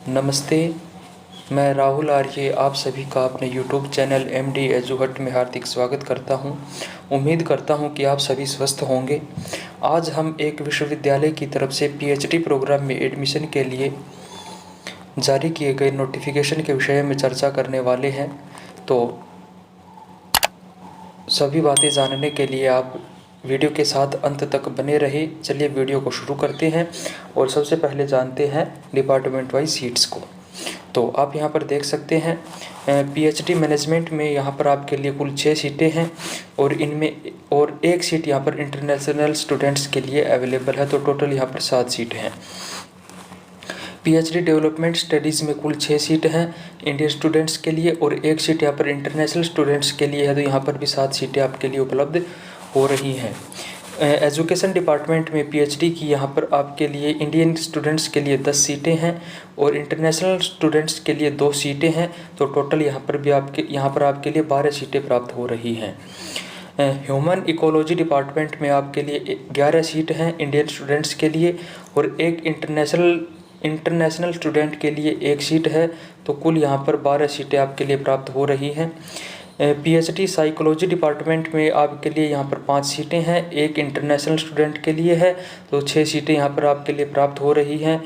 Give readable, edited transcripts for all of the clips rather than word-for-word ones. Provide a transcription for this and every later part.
नमस्ते, मैं राहुल आर्य आप सभी का अपने यूट्यूब चैनल MD एजुहट में हार्दिक स्वागत करता हूं। उम्मीद करता हूं कि आप सभी स्वस्थ होंगे। आज हम एक विश्वविद्यालय की तरफ से PhD प्रोग्राम में एडमिशन के लिए जारी किए गए नोटिफिकेशन के विषय में चर्चा करने वाले हैं। तो सभी बातें जानने के लिए आप वीडियो के साथ अंत तक बने रहे। चलिए वीडियो को शुरू करते हैं और सबसे पहले जानते हैं डिपार्टमेंट वाइज सीट्स को। तो आप यहाँ पर देख सकते हैं PhD मैनेजमेंट में यहाँ पर आपके लिए कुल 6 सीटें हैं और इनमें और एक सीट यहाँ पर इंटरनेशनल स्टूडेंट्स के लिए अवेलेबल है। तो टोटल यहाँ पर 7 सीटें हैं। PhD डेवलपमेंट स्टडीज़ में कुल 6 सीट हैं इंडियन स्टूडेंट्स के लिए और एक सीट यहाँ पर इंटरनेशनल स्टूडेंट्स के लिए है। तो यहाँ पर भी 7 सीटें आपके लिए उपलब्ध हो रही हैं। एजुकेशन डिपार्टमेंट में PhD की यहाँ पर आपके लिए इंडियन स्टूडेंट्स के लिए 10 सीटें हैं और इंटरनेशनल स्टूडेंट्स के लिए 2 सीटें हैं। तो टोटल यहाँ पर आपके लिए 12 सीटें प्राप्त हो रही हैं। ह्यूमन इकोलॉजी डिपार्टमेंट में आपके लिए 11 सीट हैं इंडियन स्टूडेंट्स के लिए और एक इंटरनेशनल स्टूडेंट के लिए एक सीट है। तो कुल यहाँ पर 12 सीटें आपके लिए प्राप्त हो रही हैं। PhD साइकोलॉजी डिपार्टमेंट में आपके लिए यहाँ पर 5 सीटें हैं, एक इंटरनेशनल स्टूडेंट के लिए है। तो 6 सीटें यहाँ पर आपके लिए प्राप्त हो रही हैं।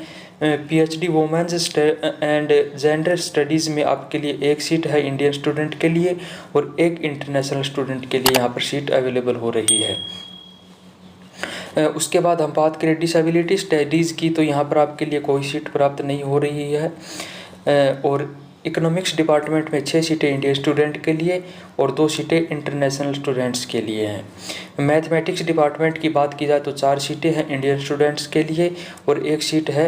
PhD women's and gender studies में आपके लिए एक सीट है इंडियन स्टूडेंट के लिए और एक इंटरनेशनल स्टूडेंट के लिए यहाँ पर सीट अवेलेबल हो रही है। उसके बाद हम बात करें डिसेबिलिटी स्टडीज़ की, तो यहाँ पर आपके लिए कोई सीट प्राप्त नहीं हो रही है। और इकोनॉमिक्स डिपार्टमेंट में 6 सीटें इंडियन स्टूडेंट के लिए और 2 सीटें इंटरनेशनल स्टूडेंट्स के लिए हैं। मैथमेटिक्स डिपार्टमेंट की बात की जाए तो 4 सीटें हैं इंडियन स्टूडेंट्स के लिए और एक सीट है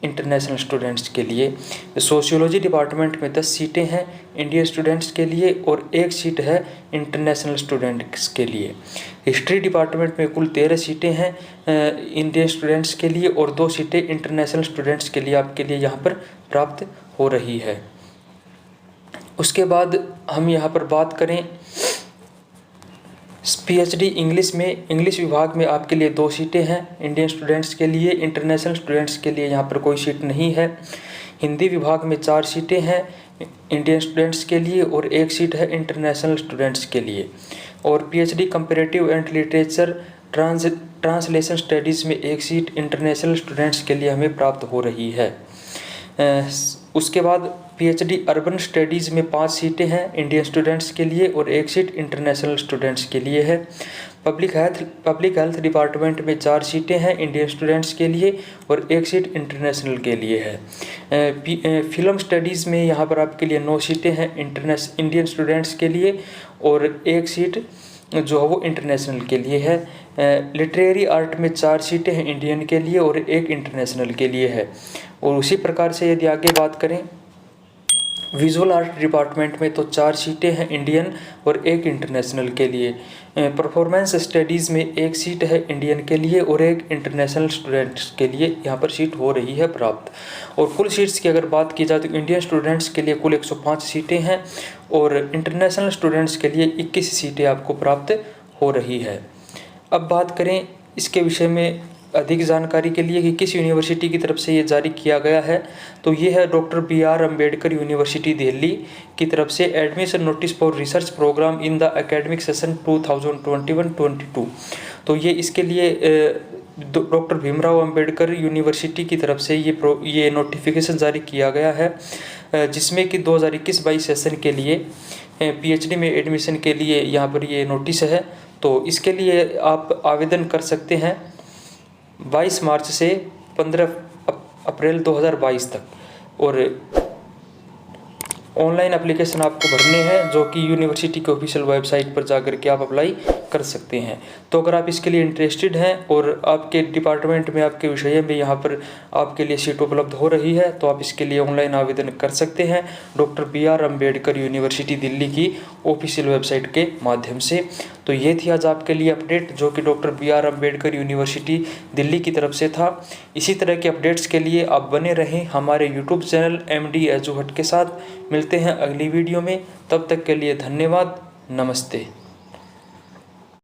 इंटरनेशनल स्टूडेंट्स के लिए। सोशियोलॉजी डिपार्टमेंट में 10 सीटें हैं इंडियन स्टूडेंट्स के लिए और एक सीट है इंटरनेशनल स्टूडेंट्स के लिए। हिस्ट्री डिपार्टमेंट में कुल 13 सीटें हैं इंडियन स्टूडेंट्स के लिए और 2 सीटें इंटरनेशनल स्टूडेंट्स के लिए आपके लिए यहाँ पर प्राप्त हो रही है। उसके बाद हम यहाँ पर बात करें PhD इंग्लिश में, इंग्लिश विभाग में आपके लिए 2 सीटें हैं इंडियन स्टूडेंट्स के लिए, इंटरनेशनल स्टूडेंट्स के लिए यहाँ पर कोई सीट नहीं है। हिंदी विभाग में 4 सीटें हैं इंडियन स्टूडेंट्स के लिए और एक सीट है इंटरनेशनल स्टूडेंट्स के लिए। और PhD comparative and literature translation studies में एक सीट इंटरनेशनल स्टूडेंट्स के लिए हमें प्राप्त हो रही है। उसके बाद PhD अर्बन स्टडीज़ में 5 सीटें हैं इंडियन स्टूडेंट्स के लिए और एक सीट इंटरनेशनल स्टूडेंट्स के लिए है। पब्लिक हेल्थ डिपार्टमेंट में 4 सीटें हैं इंडियन स्टूडेंट्स के लिए और एक सीट इंटरनेशनल के लिए है। फिल्म स्टडीज़ में यहाँ पर आपके लिए 9 सीटें हैं इंडियन स्टूडेंट्स के लिए और एक सीट जो है वो इंटरनेशनल के लिए है। लिटरेरी आर्ट में 4 सीटें हैं इंडियन के लिए और एक इंटरनेशनल के लिए है। और उसी प्रकार से यदि आगे बात करें विजुअल आर्ट डिपार्टमेंट में तो 4 सीटें हैं इंडियन और एक इंटरनेशनल के लिए। परफॉर्मेंस स्टडीज़ में एक सीट है इंडियन के लिए और एक इंटरनेशनल स्टूडेंट्स के लिए यहाँ पर सीट हो रही है प्राप्त। और कुल सीट्स की अगर बात की जाए तो इंडियन स्टूडेंट्स के लिए कुल 105 सीटें हैं और इंटरनेशनल स्टूडेंट्स के लिए 21 सीटें आपको प्राप्त हो रही है। अब बात करें इसके विषय में अधिक जानकारी के लिए कि किस यूनिवर्सिटी की तरफ से ये जारी किया गया है, तो ये है doctor BR Ambedkar university Delhi की तरफ से admission notice for research programme in the academic session 2021-22। तो ये इसके लिए डॉक्टर भीमराव अम्बेडकर यूनिवर्सिटी की तरफ से ये नोटिफिकेशन जारी किया गया है, जिसमें कि 2021-22 सेशन के लिए PhD में एडमिशन के लिए यहाँ पर ये नोटिस है। तो इसके लिए आप आवेदन कर सकते हैं 22 मार्च से 15 अप्रैल 2022 तक और ऑनलाइन एप्लीकेशन आपको भरने हैं जो कि यूनिवर्सिटी के ऑफिशियल वेबसाइट पर जाकर के आप अप्लाई कर सकते हैं। तो अगर आप इसके लिए इंटरेस्टेड हैं और आपके डिपार्टमेंट में आपके विषय में यहाँ पर आपके लिए सीट उपलब्ध हो रही है तो आप इसके लिए ऑनलाइन आवेदन कर सकते हैं doctor BR Ambedkar university Delhi की ऑफिशियल वेबसाइट के माध्यम से। तो ये थी आज आपके लिए अपडेट जो कि doctor BR Ambedkar university Delhi की तरफ से था। इसी तरह के अपडेट्स के लिए आप बने रहें हमारे यूट्यूब चैनल MD एजुहट के साथ। मिलते हैं अगली वीडियो में, तब तक के लिए धन्यवाद, नमस्ते।